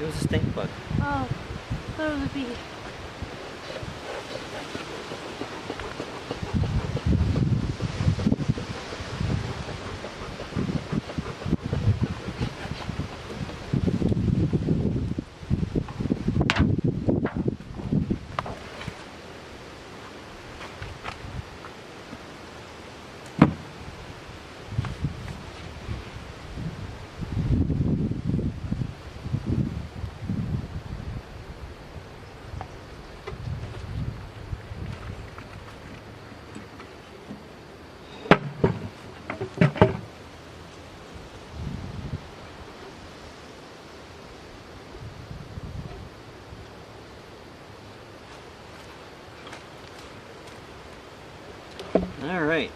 It was a stink bug. Oh, I thought it was a bee. All right,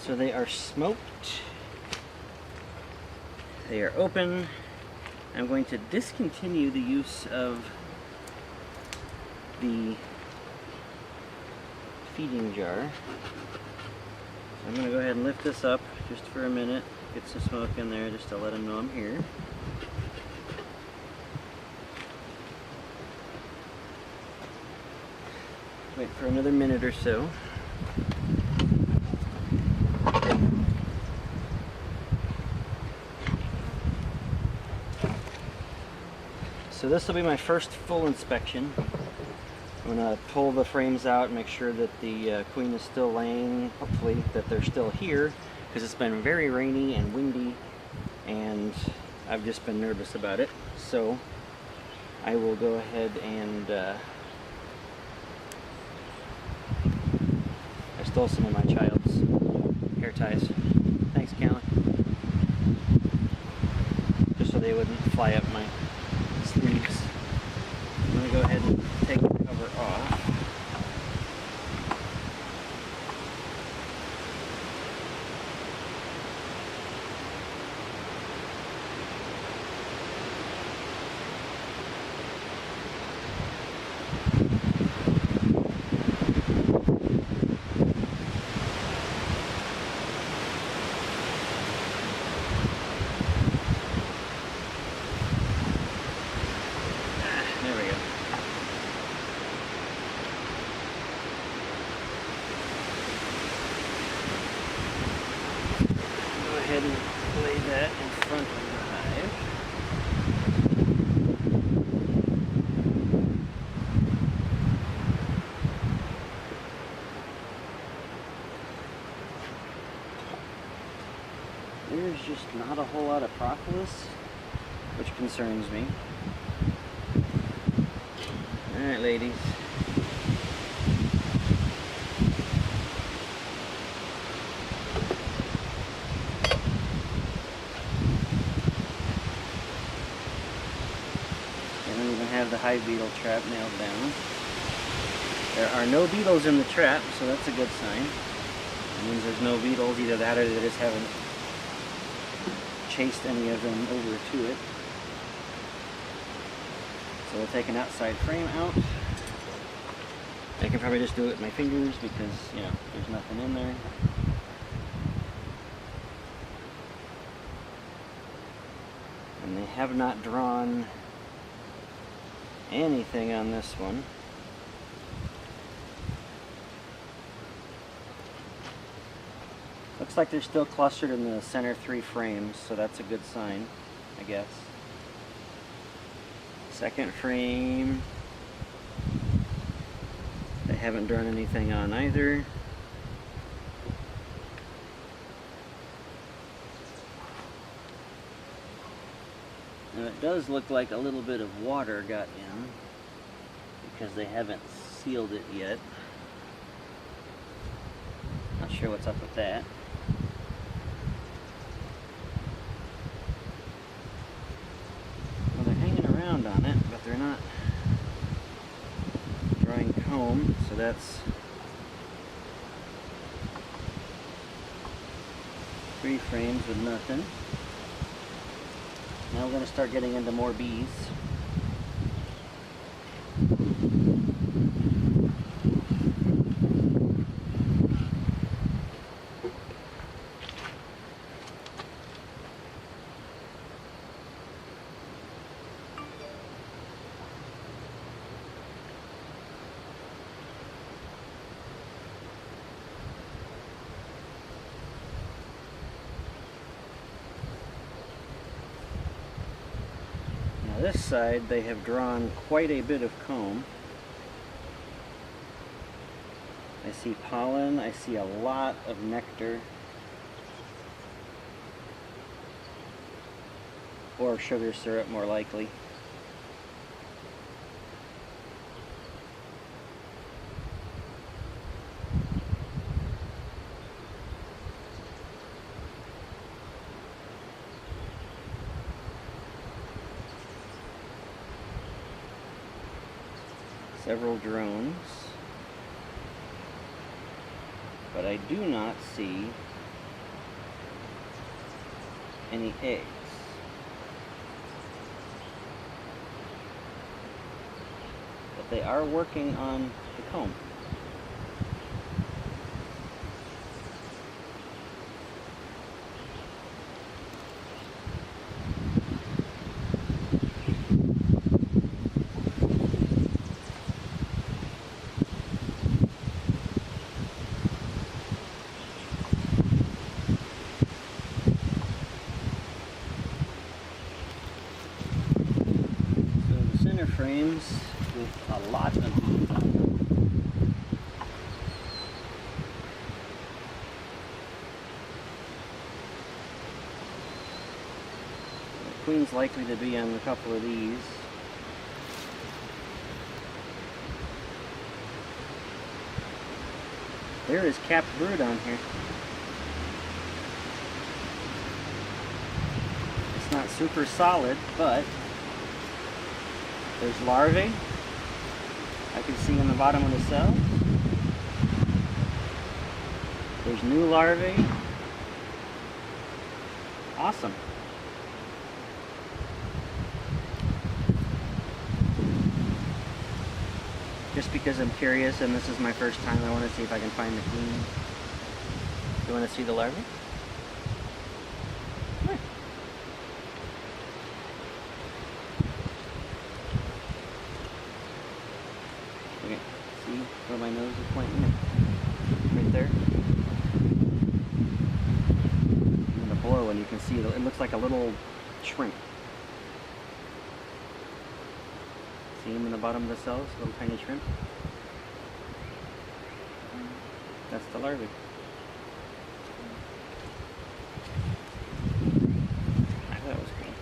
so they are smoked. They are open. I'm going to discontinue the use of the feeding jar. So I'm going to go ahead and lift this up just for a minute, get some smoke in there just to let them know I'm here. Wait for another minute or so. So this will be my first full inspection. I'm going to pull the frames out and make sure that the queen is still laying, hopefully that they're still here, because it's been very rainy and windy and I've just been nervous about it. So I will go ahead and I stole some of my child's hair ties. Thanks, Callie. Just so they wouldn't fly up my sleeves. I'm going to go ahead and take the cover off. There we go. Go ahead and lay that in front of the hive. There's just not a whole lot of propolis, which concerns me. Alright, ladies. I don't even have the hive beetle trap nailed down. There are no beetles in the trap, so that's a good sign. It means there's no beetles, either that or they just haven't chased any of them over to it. So we'll take an outside frame out. I can probably just do it with my fingers because, you know, there's nothing in there. And they have not drawn anything on this one. Looks like they're still clustered in the center 3 frames, so that's a good sign, I guess. Second frame, they haven't drawn anything on either. Now it does look like a little bit of water got in because they haven't sealed it yet. Not sure what's up with that. Well, they're hanging around on it, but they're not drawing comb, so that's 3 frames with nothing. Now we're going to start getting into more bees. this side, they have drawn quite a bit of comb. I see pollen, I see a lot of nectar. Or sugar syrup, more likely. Several drones, but I do not see any eggs. But they are working on the comb. Frames with a lot of bees on them. The queen's likely to be on a couple of these. There is capped brood on here. It's not super solid, but there's larvae. I can see in the bottom of the cell. There's new larvae. Awesome. Just because I'm curious and this is my first time, I want to see if I can find the queen. You want to see the larvae? Come here. Okay, see where my nose is pointing? Right there. I'm going to blow and you can see it looks like a little shrimp. See him in the bottom of the cells, little tiny shrimp? That's the larvae. I thought it was cool.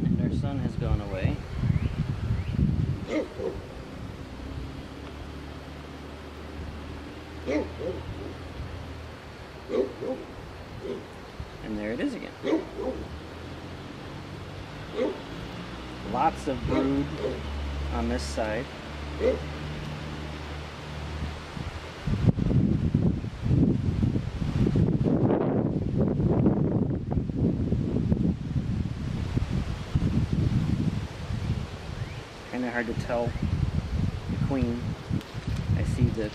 And our sun has gone away. And there it is again. Lots of brood on this side. Kind of hard to tell the queen. I see that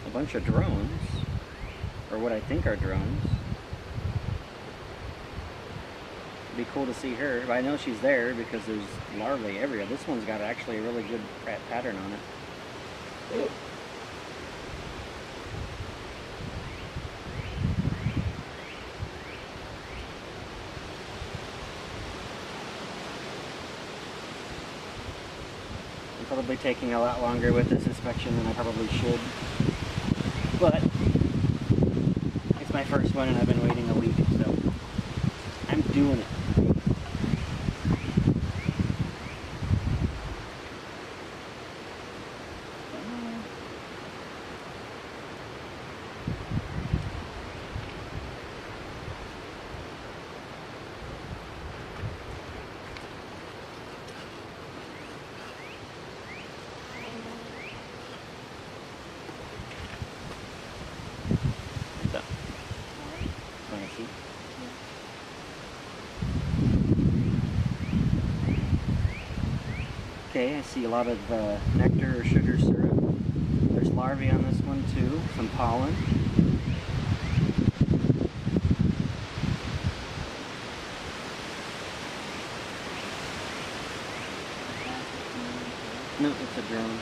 a bunch of drones, or what I think are drones. It'd be cool to see her, but I know she's there because there's larvae everywhere. This one's got actually a really good pattern on it. I'm probably taking a lot longer with this inspection than I probably should, but it's my first one and I've been waiting a week, so I'm doing it. Okay, I see a lot of nectar or sugar syrup. There's larvae on this one too, some pollen. No, it's a drone.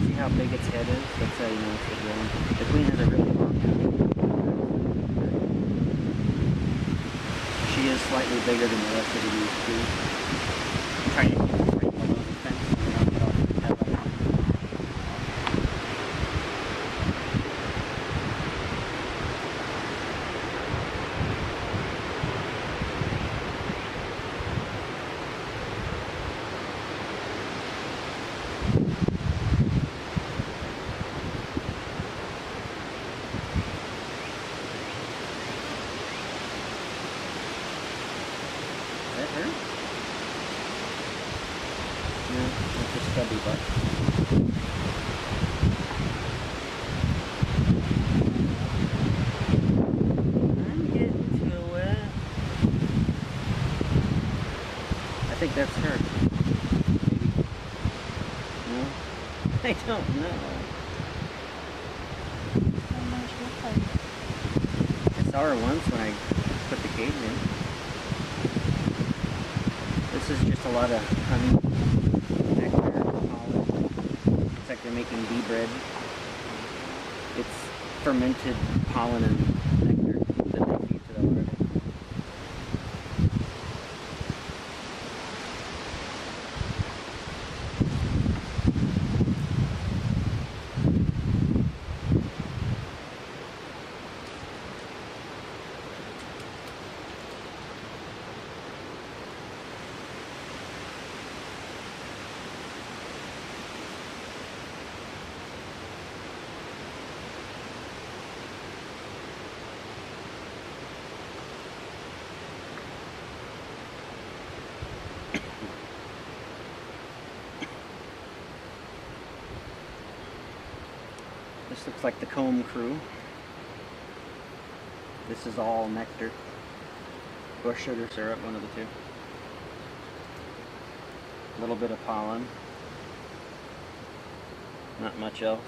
See how how big its head is. That's how you know it's a drone. The queen has a really long head. She is slightly bigger than the rest of the bees too. I'm trying to keep it right below the fence so we don't get off the headlight. That her? No, that's a stubby butt. I'm getting to it. I think that's her. Maybe. No? I don't know. I saw her once when I put the cage in. This is just a lot of honey, nectar, pollen. It's like they're making bee bread. It's fermented pollen and nectar that they feed to the larvae. This looks like the comb crew. This is all nectar. Or sugar syrup, one of the two. A little bit of pollen. Not much else.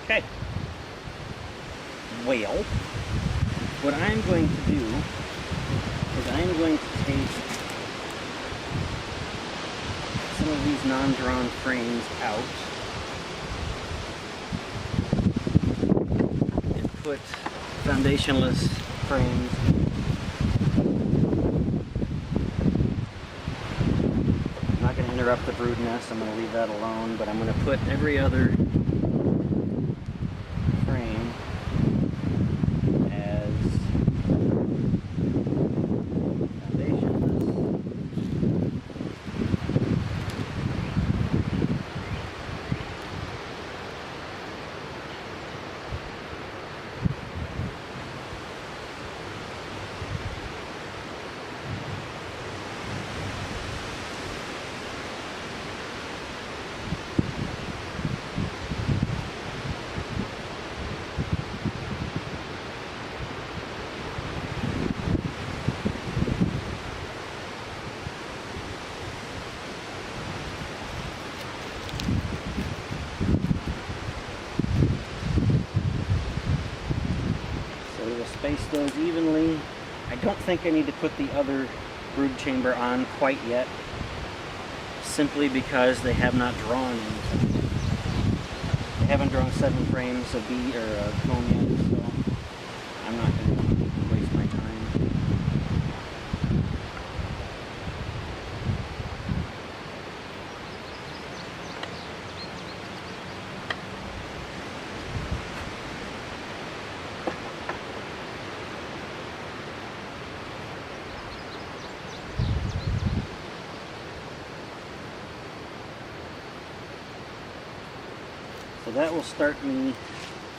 Okay. Well, what I'm going to do is I'm going to take some of these non-drawn frames out and put foundationless frames. I'm not going to interrupt the brood nest, I'm going to leave that alone, but I'm going to put every other space those evenly. I don't think I need to put the other brood chamber on quite yet, simply because they have not drawn anything. They haven't drawn 7 frames of bee or comb yet, so I'm not going to waste my time. So that will start me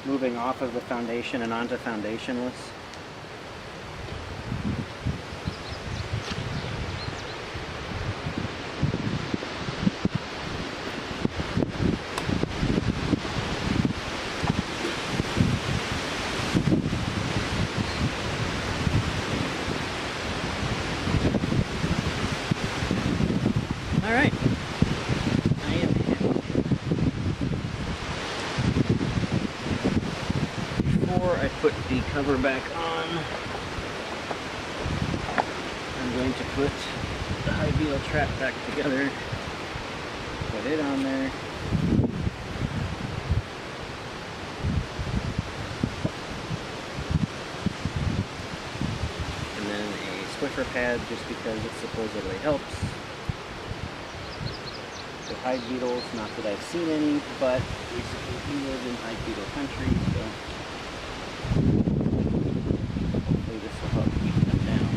moving off of the foundation and onto foundationless. put the cover back on. I'm going to put the hive beetle trap back together. Put it on there. And then a Swiffer pad just because it supposedly helps. The hive beetles, not that I've seen any, but basically we live in hive beetle country, so hopefully this will help keep them down.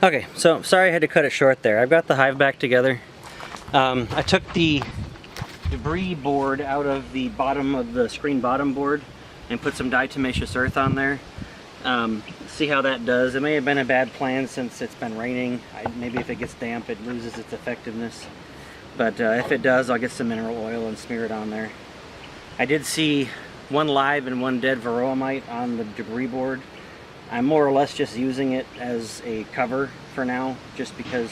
Okay, so sorry I had to cut it short there. I've got the hive back together. I took the debris board out of the bottom of the screen bottom board and put some diatomaceous earth on there. See how that does. It may have been a bad plan since it's been raining. Maybe if it gets damp it loses its effectiveness. But if it does, I'll get some mineral oil and smear it on there. I did see one live and one dead Varroa mite on the debris board. I'm more or less just using it as a cover for now, just because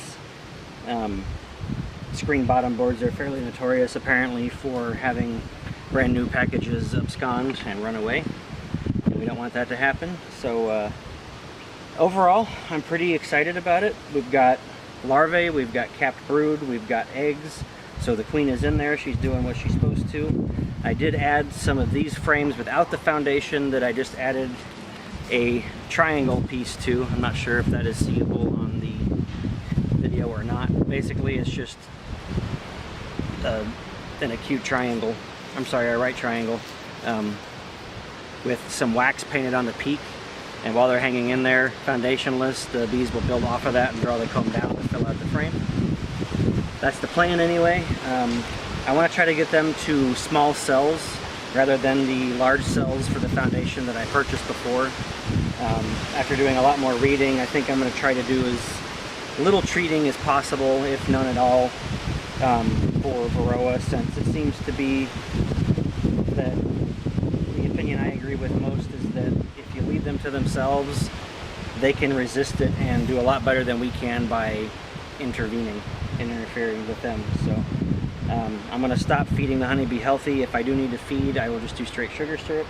screen bottom boards are fairly notorious apparently for having brand new packages abscond and run away. And we don't want that to happen. So overall, I'm pretty excited about it. We've got larvae, we've got capped brood, we've got eggs. So the queen is in there, she's doing what she's supposed to. I did add some of these frames without the foundation that I just added a triangle piece to. I'm not sure if that is seeable on the video or not. Basically it's just an acute triangle, I'm sorry, a right triangle, with some wax painted on the peak, and while they're hanging in there foundationless, the bees will build off of that and draw the comb down to fill out the frame. That's the plan anyway. I want to try to get them to small cells rather than the large cells for the foundation that I purchased before. After doing a lot more reading, I think I'm going to try to do as little treating as possible, if none at all, for Varroa, since it seems to be that the opinion I agree with most is that if you leave them to themselves, they can resist it and do a lot better than we can by intervening and interfering with them. So I'm going to stop feeding the honeybee healthy. If I do need to feed, I will just do straight sugar syrup.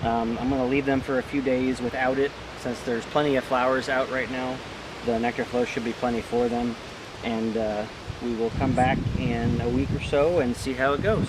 I'm going to leave them for a few days without it, since there's plenty of flowers out right now. The nectar flow should be plenty for them, and we will come back in a week or so and see how it goes.